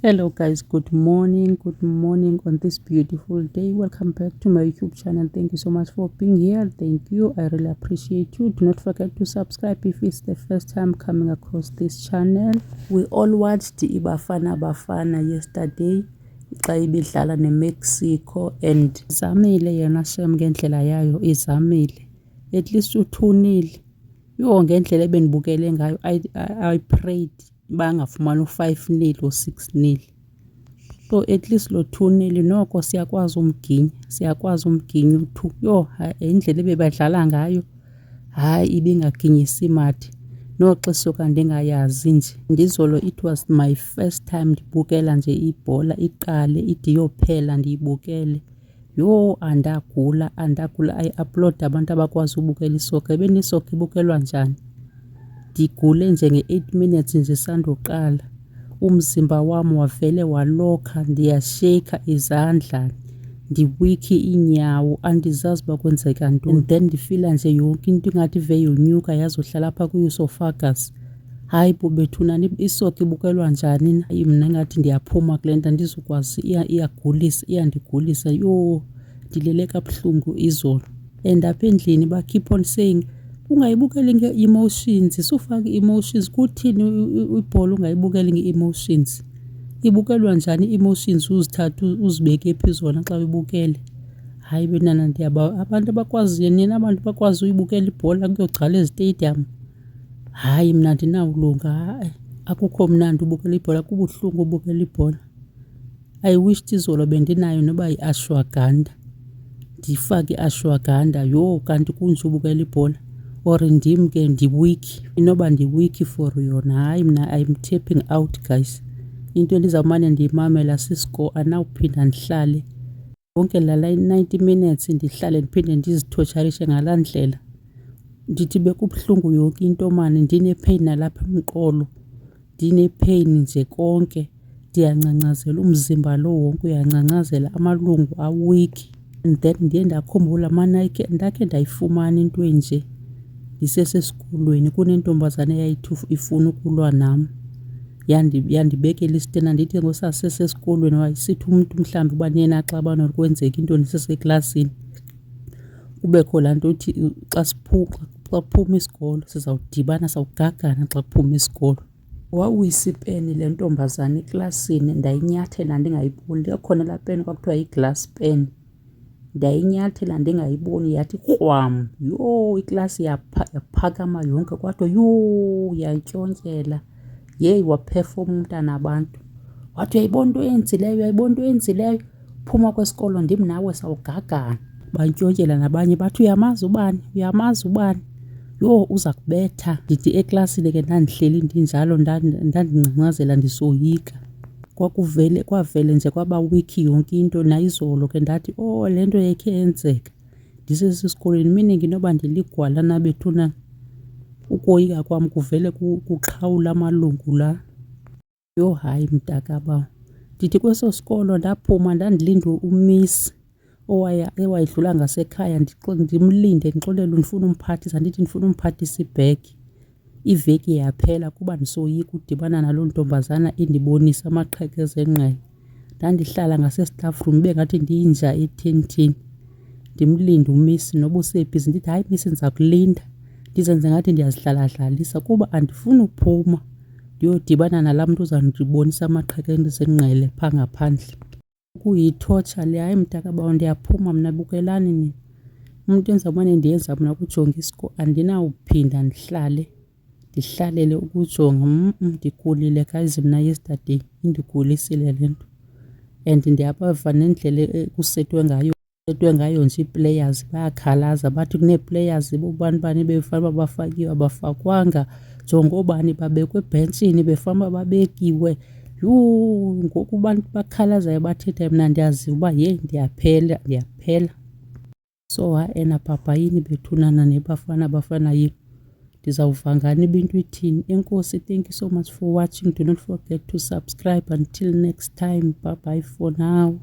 Hello guys, good morning on this beautiful day. Welcome back to my YouTube channel. Thank you so much for being here. Thank you, I really appreciate you. Do not forget to subscribe if it's the first time coming across this channel. We all watched iBafana Bafana yesterday xa ibidlala neMexico, and izamile yena shem ngendlela yayo, izamile at least u-2-0 yo ngendlela ebenibukele ngayo. I prayed bangafumana u-5-0 or 6-0, so at least lo 2-0 noko siyakwazi umginya u-2. Yo indlela ebebadlala ngayo, hayi ibingaginyisi imathe. Noxa suka ndingayazi nje ndizolo, it was my first time ndibukela nje ibhola iqale ide yophela ndiyibukele. Yo andagula I upload abantu abakwazi ubukela isoka. Ebenisoka ibukelwa njani? Ndigule nje nge-8 minutes nje sandoqala, umzimba wami wavele walokha, ndiyasheyikha izandla, ndiwikhi iinyawo, andizazi uba kwenzeka ntoni. And then ndifila nje yonke into ingathi ive yonyuka yazohlala apha kwi-esophagus. Hayi bo bethunani, isoka ibukelwa njani na? Mna ingathi ndiyaphuma kule nto, andizukwazi, iyandigulisa. Yo ndilele kabuhlungu izolo. And apha endlini ba-keep on saying ungayibukeli nge-emotions, sufake i-emotions. Kuthini ibhola ungayibukeli nge-emotions? Ibukelwa njani i-emotions uzithathe uzibeke phi zona xa ubukele? Hayi benana abantu abakwaziyo, nina abantu bakwazi uyibukela ibhola kuyogcwala ezitedium. Hayi mna andinawulunga, hayi akukho mnandi ubukela ibhola, kubuhlungu ubukela ibhola. I wish izolo bendinayo noba yi-ashwagandha, ndifake i-ashwagandha. Yho kanti kunje ubukela ibhola, or ndim ke ndiwiki, inoba ndiwiki for yona. Hayi mna I'm tapping out guys. Into endizawumane ndiyimamela siscore, anawuphinda ndihlale yonke lala 90 minutes ndihlale ndiphinde ndizithotsharishe ngalaa ndlela. Ndithi bekubuhlungu yonke into mani, ndine-pain nalapha emqolo, ndine-pain nje konke, ndiyangcangcazela umzimba lo wonke, uyancancazela, amalungu awiki. And then ndiye ndakhumbula ndakhe ndayifumana into enje ndisesesikolweni. Kunentombazana eyayithi ifuna ukulwa nam, yandibekela isitena. Ndithi ngosasesesikolweni wayesithi umntu mhlawumbi uba niye naxabana kwenzeka into niseseklasini, kubekho laa nto uthi xa kuphuma isikolo sizawudibana, sawugagana xa kuphuma isikolo. Wawuyisa ipeni le ntombazana eklasini, ndayinyathela ndingayiboni. Yakhona laa peni kwakuthiwa yi-glass pen, ndayinyathela ndingayiboni, yathi krwam. Yho iklasi yaphakama yonke, kwathiwa yho yantyontyela. Yeyi waphefoma umntana abantu, wathi uyayibona into eyenzileyo, phuma kwesikolo ndim nawe sawugagana. Bantyontyela nabanye bathi uyamazi ubani, yho uza kubetha. Ndithi eklasini ke ndandihleli ndinjalo, ndandingcangcazela ndisoyika. Kwavele nje kwaba wiki yonke into. Nayizolo ke ndathi le nto yekhe yenzeka ndisesesikolweni, meaning inoba ndiligwala na bethuna. Ukoyika kwam kuvele kuqhawula amalungu la. Yho hayi mntakabawo. Ndithi kweso sikolo ndaphuma ndandilinda umiss ewayedlula ngasekhaya, ndimlinde ndixolele ndifuna umphathisa. Ndithi ndifuna umphathisa ibhegi. Iveki yaphela kuba ndisoyika udibana naloo ntombazana indibonisa amaqhekeza engqele. Ndandihlala ngasestaff room, bengathi ndiyinja ethentini, ndimlinde umiss noba usebhizi. Ndithi hayi miss ndiza kulinda, ndizenze ngathi ndiyazihlaladlalisa kuba andifuni uphuma ndiyodibana nalaa mntu uzandibonisa amaqhekeza engqele phaa ngaphandle. Kuyitotsha le. Hayi mntakabawo ndiyaphuma mna, bukelani nina. Umntu endizawumane ndiyenza mna ukujonga isko, andinawuphinda ndihlalele ukujonga. Ndikulile guys mna yesterday, indigulisile le nto. And ndiyabava nendlela ekusetwe ngayo nje ii-players, bayakhalaza bathi kunee-players bobani befanele uba bafakiwe abafakwanga, jonga obani babekwe ebhentshini befanele uba babekiwe. Yho ngoku abantu bakhalazayo bathethayo mna ndiyaziva uba yeyi ndiyaphela. So enabhabhayini bethunana neBafana Bafana yini, ndizawuva ngani uba into ithini? Enkosi, thank you so much for watching. Do not forget to subscribe. Until next time, bye bye for now.